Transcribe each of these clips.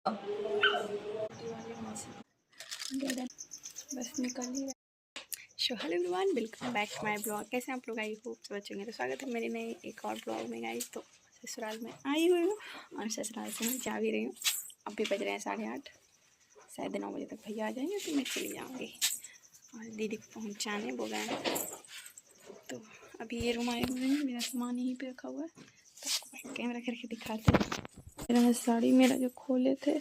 बस निकल ही रहा। So hello everyone, welcome back to my blog. कैसे आप लोग? आई होप सब अच्छे होंगे। तो स्वागत है मेरे नए एक और ब्लॉग में। गाइस तो ससुराल में आई हुई हूँ और ससुराल से मैं जा भी रही हूँ। अभी बज रहे हैं 8:30, शायद 9 बजे तक भैया आ जाएंगे तो मैं चली जाऊँगी और दीदी को पहुँचाने बोला है। तो अभी ये रूम आए हुए हैं, मेरा सामान यहीं पर रखा हुआ है तो आपको कैमरा करके दिखाते हैं। मेरा साड़ी मेरा जो खोले थे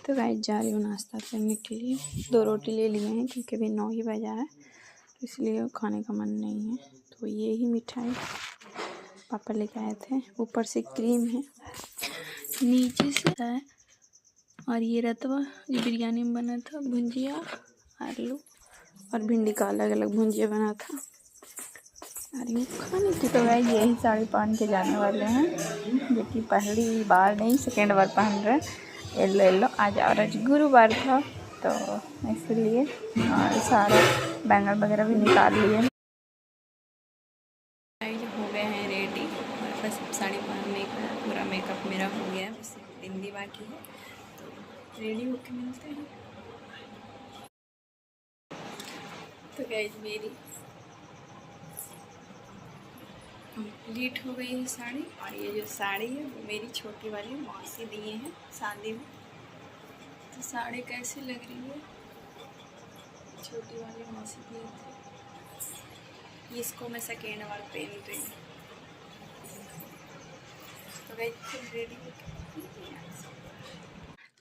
तो गाइस जा रही हूँ नाश्ता करने के लिए। 2 रोटी ले लिए हैं क्योंकि अभी 9 ही बजा है तो इसलिए खाने का मन नहीं है। तो ये ही मिठाई पापा लेके आए थे, ऊपर से क्रीम है नीचे से है। और ये रतवा ये बिरयानी में बना था, भुंजिया आलू और भिंडी का अलग अलग भुंजिया बना था। और ये खाने की तो गाइस यही साड़ी पहन के जाने वाले हैं, जो कि पहली बार नहीं सेकेंड बार पहन रहे हैं। येलो येलो आज और आज गुरुवार था तो इसलिए और सारा बैंगल वगैरह भी निकाल लिए। हो गए हैं रेडी और बस साड़ी पहनने का पूरा मेकअप मेरा हो गया है, बस बिंदी बाकी है तो रेडी होके मिलते हैं। तो गाइस मेरी कंप्लीट हो गई है साड़ी। और ये जो साड़ी है वो मेरी छोटी वाली मौसी दिए हैं शादी में। तो साड़ी कैसी लग रही है? छोटी वाली मौसी दिए थे, इसको मैं सेकेंड बार पहन रही हूँ। तो गाइस रेडी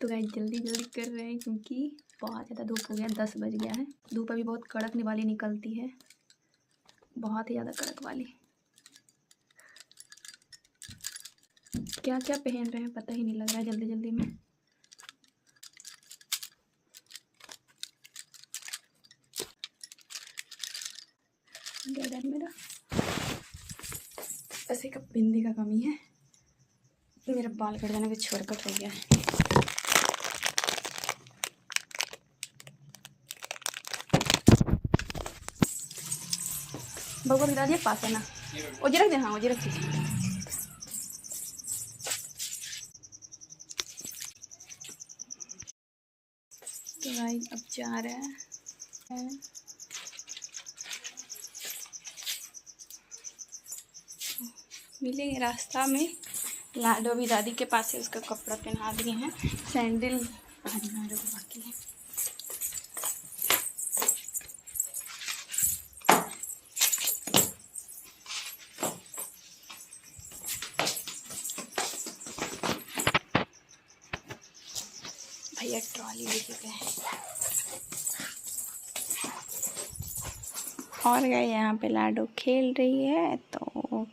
तो गाइस जल्दी जल्दी कर रहे हैं क्योंकि बहुत ज़्यादा धूप हो गया, 10 बज गया है। धूप अभी बहुत कड़क वाली निकलती है, बहुत ही ज़्यादा कड़क वाली। क्या क्या पहन रहे हैं पता ही नहीं लग रहा है जल्दी जल्दी में। मेरा बस एक बिंदी का कमी है, मेरा बाल कट जाने का छोरकट हो गया है। बबू भी डालिए पास है ना, ओजे रख दे। हाँ ओजे रख दीजिए। तो भाई अब जा रहे हैं। मिलेंगे रास्ता में। लाडो भी दादी के पास है, उसका कपड़ा पहना दिए हैं, सैंडल पहनना बाकी है। भैया ट्रॉली लेके गए हैं और गए। यहाँ पे लाडो खेल रही है तो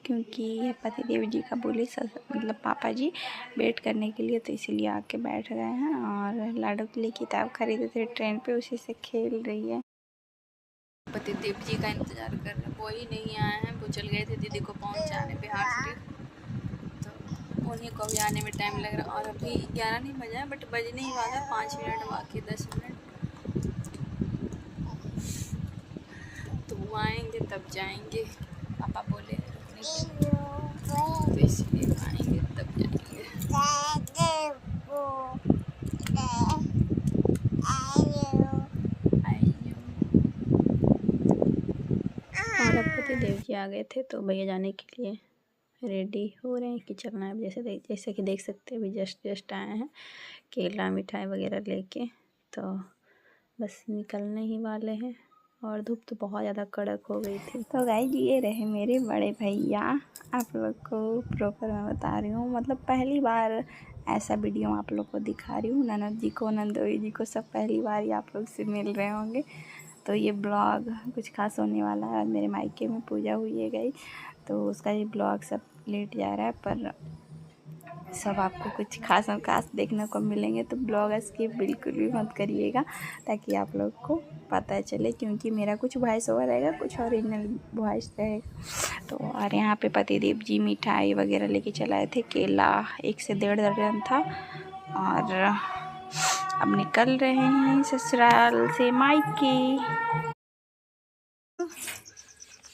क्योंकि पति देव जी का बोले मतलब पापा जी वेट करने के लिए, तो इसीलिए आके बैठ गए हैं। और लाडो के लिए किताब खरीदे थे ट्रेन पे, उसी से खेल रही है। पति देव जी का इंतज़ार कर रहे हैं, वो ही नहीं आए हैं। वो चल गए थे दीदी को पहुँचाने बिहार शरीफ, तो उन्हीं को भी आने में टाइम लग रहा है। और अभी 11 नहीं बजा है, बट बजने ही वाला है, 5 मिनट बाकी, 10 मिनट। तो वो आएंगे तब जाएंगे, पापा बोले रुकने के लिए, तो इसलिए आएंगे तब जाएंगे। और अब पति देव जी आ गए थे तो भैया जाने के लिए रेडी हो रहे हैं कि चलना है। जैसे कि देख सकते हैं अभी जस्ट आए हैं, केला मिठाई वगैरह लेके, तो बस निकलने ही वाले हैं। और धूप तो बहुत ज़्यादा कड़क हो गई थी। तो गाइस ये रहे मेरे बड़े भैया, आप लोग को प्रॉपर मैं बता रही हूँ, मतलब पहली बार ऐसा वीडियो आप लोग को दिखा रही हूँ। ननद जी को, नंदोई जी को सब पहली बार ही आप लोग से मिल रहे होंगे। तो ये ब्लॉग कुछ खास होने वाला है। मेरे मायके में पूजा हुई है गई, तो उसका ये ब्लॉग सब लेट जा रहा है, पर सब आपको कुछ खास और खास देखने को मिलेंगे। तो ब्लॉग स्किप बिल्कुल भी मत करिएगा ताकि आप लोग को पता चले, क्योंकि मेरा कुछ वॉइस ओवर रहेगा, कुछ ओरिजिनल वॉइस रहेगा। तो और यहाँ पे पतिदेव जी मिठाई वगैरह लेके चलाए थे, केला 1 से 1.5 दर्जन था। और अब निकल रहे हैं ससुराल से मायके।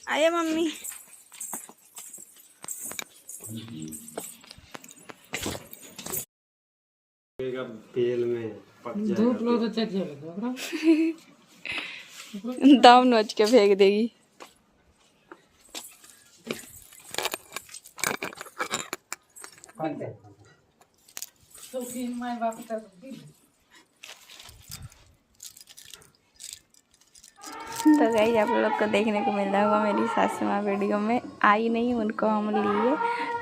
आया मम्मी, तेल में पक जाएगा। धूप लो तो चल जाएगा। दाम नोच के फेंक देगी। माई बाप का तो गाइस आप लोग को देखने को मिल रहा होगा मेरी सासू माँ वीडियो में आई नहीं, उनको हम लिए।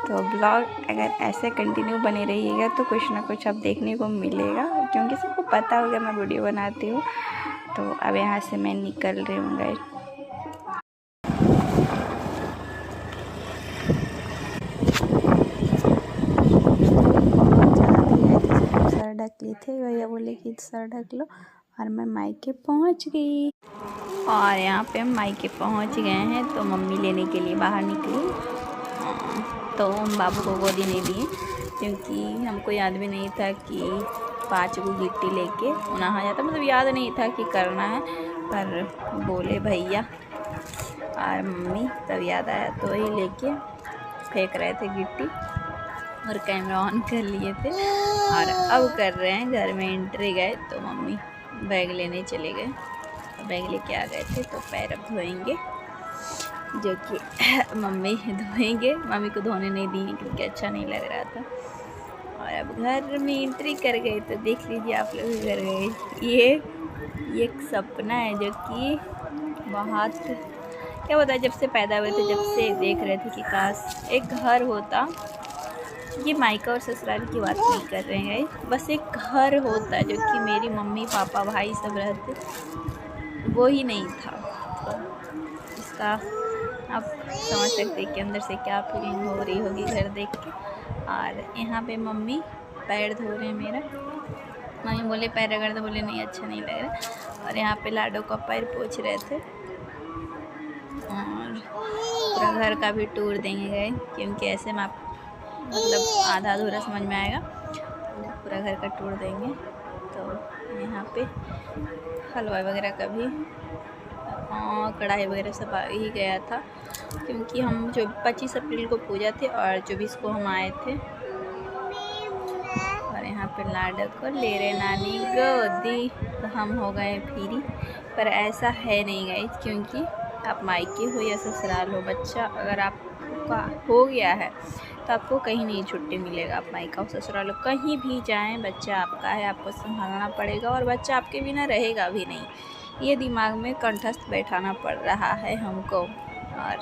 तो ब्लॉग अगर ऐसे कंटिन्यू बने रहिएगा तो कुछ ना कुछ अब देखने को मिलेगा, क्योंकि सबको पता होगा मैं वीडियो बनाती हूँ। तो अब यहाँ से मैं निकल रही हूँ गाइस। सर ढक लिए थे, भैया बोले कि सर ढक लो, और मैं मायके पहुँच गई। और यहाँ पे हम मायके पहुँच गए हैं। तो मम्मी लेने के लिए बाहर निकली। तो हम बाबू को गोदी नहीं दिए, क्योंकि हमको याद भी नहीं था कि 5 को गिट्टी लेके नहा जाता, मतलब याद नहीं था कि करना है, पर बोले भैया और मम्मी, तब याद आया। तो वही लेके फेंक रहे थे गिट्टी और कैमरा ऑन कर लिए थे। और अब कर रहे हैं घर में एंट्री। गए तो मम्मी बैग लेने चले गए, बैग लेके आ गए थे। तो पैर अब धोएंगे, जो कि मम्मी धोएंगे, मम्मी को धोने नहीं दिए क्योंकि अच्छा नहीं लग रहा था। और अब घर में एंट्री कर गए। तो देख लीजिए आप लोग घर गए। ये एक सपना है जो कि बहुत, क्या बताया, जब से पैदा हुए थे जब से देख रहे थे कि काश एक घर होता। ये मायका और ससुराल की बात नहीं कर रहे हैं, बस एक घर होता जो कि मेरी मम्मी पापा भाई सब रहते, वो ही नहीं था। तो इसका आप समझ सकते हैं कि अंदर से क्या फीलिंग हो रही होगी घर देख के। और यहाँ पे मम्मी पैर धो रहे हैं मेरा। मम्मी बोले पैर रगड़ दो, बोले नहीं अच्छा नहीं लग रहा। और यहाँ पे लाडो का पैर पोंछ रहे थे। और पूरा घर का भी टूर देंगे गए, क्योंकि ऐसे में आप मतलब आधा अधूरा समझ में आएगा। तो पूरा घर का टूर देंगे। तो यहाँ पे हलवा वगैरह का भी कढ़ाई वगैरह सब आ ही गया था, क्योंकि हम जो 25 अप्रैल को पूजा थे और 24 को हम आए थे। और यहाँ पे लाडो को ले रहे नानी गोदी। तो हम हो गए फ्री, पर ऐसा है नहीं गई, क्योंकि आप मायके हो या ससुराल हो, बच्चा अगर आपका हो गया है तो आपको कहीं नहीं छुट्टी मिलेगा। आप मायका हो ससुराल हो कहीं भी जाएं, बच्चा आपका है, आपको संभालना पड़ेगा, और बच्चा आपके बिना रहेगा भी नहीं। ये दिमाग में कंठस्थ बैठाना पड़ रहा है हमको। और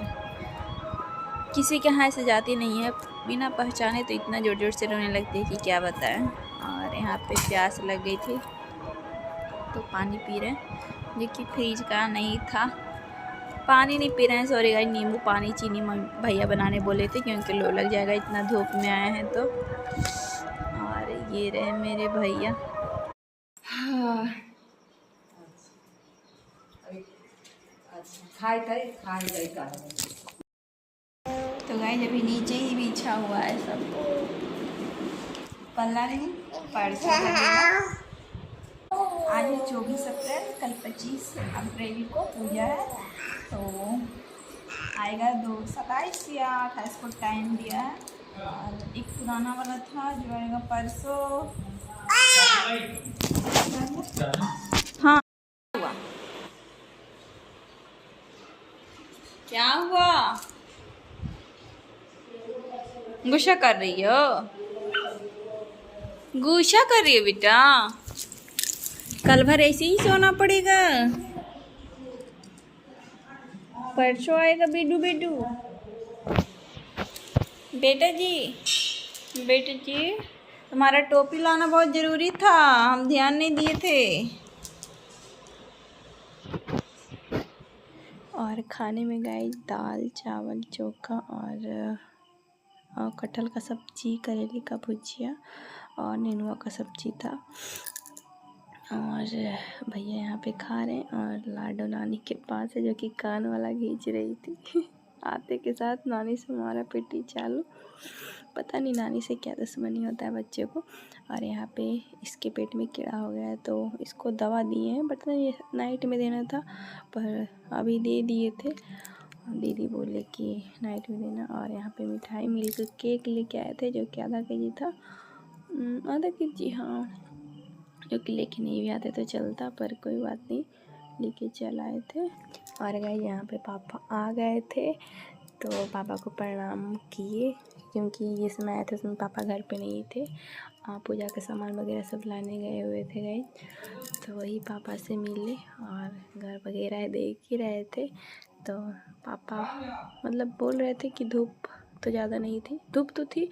किसी के यहाँ ऐसे जाती नहीं है, बिना पहचाने तो इतना जोर जोर से रोने लगती है कि क्या बताएं। और यहाँ पे प्यास लग गई थी तो पानी पी रहे हैं, जो कि फ्रिज का नहीं था। पानी नहीं पी रहे हैं, सॉरी गाइस, नींबू पानी चीनी भैया बनाने बोले थे, क्योंकि लो लग जाएगा इतना धूप में आए हैं तो। और ये रहे मेरे भैया। तो गाइस अभी नीचे ही बिछा हुआ है सब, पल्ला नहीं परसों आज है 24 अप्रैल, कल 25 अप्रैल को पूजा है। तो आएगा 27 या 28 को टाइम दिया है। और एक पुराना वाला था जो आएगा परसों। हाँ हुआ, क्या हुआ, गुस्सा कर रही हो, गुस्सा कर रही हो बेटा, कल भर ऐसे ही सोना पड़ेगा, परसों आएगा बेडू बेडू। बेटा जी तुम्हारा टोपी लाना बहुत ज़रूरी था, हम ध्यान नहीं दिए थे। और खाने में गाइस दाल चावल चोखा और कटहल का सब्जी, करेले का भुजिया और नेनुआ का सब्जी था। और भैया यहाँ पे खा रहे हैं और लाडो नानी के पास है, जो कि कान वाला खींच रही थी। आते के साथ नानी से हमारा पेटी चालू, पता नहीं नानी से क्या दुश्मनी होता है बच्चे को। और यहाँ पे इसके पेट में कीड़ा हो गया है तो इसको दवा दिए हैं, बट ये नाइट में देना था, पर अभी दे दिए थे। दीदी बोले कि नाइट में देना। और यहाँ पे मिठाई मिल्क केक लेके आए थे जो कि आधा केजी था, आधा केजी हाँ, जो कि लेके नहीं भी आते तो चलता, पर कोई बात नहीं लेके चल आए थे। और गाइस यहाँ पे पापा आ गए थे तो पापा को प्रणाम किए, क्योंकि जिस समय आए थे उसमें पापा घर पे नहीं थे, पूजा का सामान वगैरह सब लाने गए हुए थे गाइस। तो वही पापा से मिले और घर वगैरह देख ही रहे थे। तो पापा मतलब बोल रहे थे कि धूप तो ज़्यादा नहीं थी, धूप तो थी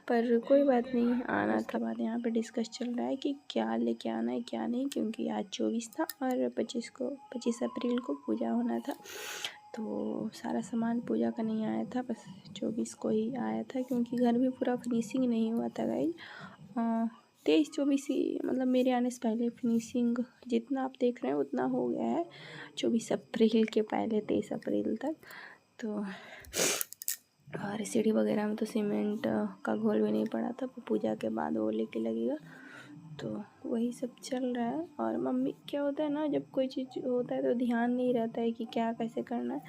पर कोई बात नहीं आना था। बाद यहाँ पे डिस्कस चल रहा है कि क्या लेके आना है क्या नहीं, क्योंकि आज 24 था और 25 अप्रैल को पूजा होना था। तो सारा सामान पूजा का नहीं आया था, बस 24 को ही आया था, क्योंकि घर भी पूरा फिनिशिंग नहीं हुआ था गाइस। 23-24 ही मतलब मेरे आने से पहले फिनिशिंग जितना आप देख रहे हैं उतना हो गया है, 24 अप्रैल के पहले 23 अप्रैल तक। तो और सीढ़ी वगैरह में तो सीमेंट का घोल भी नहीं पड़ा था, पूजा के बाद वो लेके लगेगा। तो वही सब चल रहा है। और मम्मी क्या होता है ना, जब कोई चीज़ होता है तो ध्यान नहीं रहता है कि क्या कैसे करना है,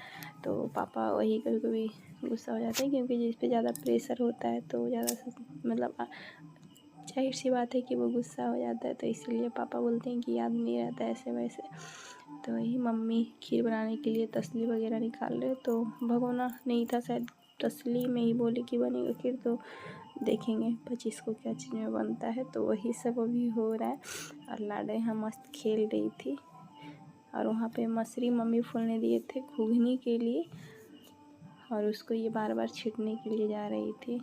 तो पापा वही कभी कभी गुस्सा हो जाते हैं, क्योंकि जिस पे ज़्यादा प्रेशर होता है तो ज़्यादा मतलब जाहिर सी बात है कि वो गुस्सा हो जाता है। तो इसलिए पापा बोलते हैं कि याद नहीं रहता ऐसे वैसे। तो वही मम्मी खीर बनाने के लिए तसली वगैरह निकाल रहे, तो भगोना नहीं था शायद, तसली में ही बोले कि बनेगा खीर, तो देखेंगे 25 को क्या चीज़ में बनता है। तो वही सब अभी हो रहा है। और लाडे यहाँ मस्त खेल रही थी। और वहाँ पे मसरी मम्मी फूलने दिए थे घुघनी के लिए, और उसको ये बार बार छींटने के लिए जा रही थी।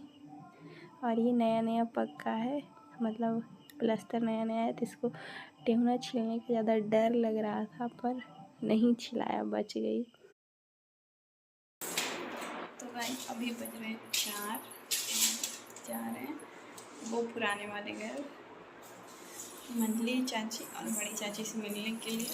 और ये नया नया पक्का है, मतलब प्लास्टर नया नया है, तो इसको टेहुना छीलने का ज़्यादा डर लग रहा था, पर नहीं छिलाया, बच गई। तो भाई अभी बज रहे 4, जा रहे हैं वो पुराने वाले घर मंजली चाची और बड़ी चाची से मिलने के लिए।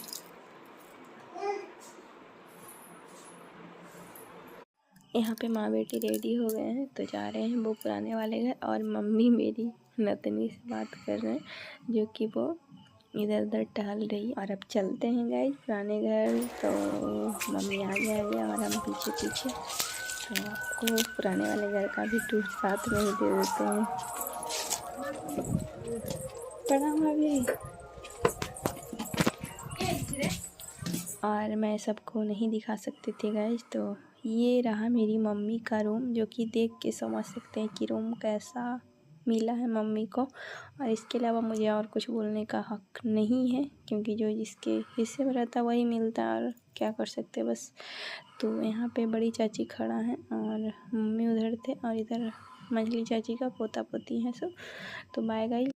यहाँ पे माँ बेटी रेडी हो गए हैं तो जा रहे हैं वो पुराने वाले घर। और मम्मी मेरी नतनी से बात कर रहे हैं, जो कि वो इधर उधर टहल रही। और अब चलते हैं गाइस पुराने घर। तो मम्मी आगे आगे और हम पीछे पीछे, तो आपको पुराने वाले घर का भी टूर साथ में ही दे देते हैं। प्रणाम भाभी। और मैं सबको नहीं दिखा सकती थी गाइस, तो ये रहा मेरी मम्मी का रूम, जो कि देख के समझ सकते हैं कि रूम कैसा मिला है मम्मी को। और इसके अलावा मुझे और कुछ बोलने का हक नहीं है, क्योंकि जो जिसके हिस्से में रहता वही मिलता है, और क्या कर सकते बस। तो यहाँ पे बड़ी चाची खड़ा है और मम्मी उधर थे, और इधर मंझली चाची का पोता पोती है सब। तो बाय गाइस।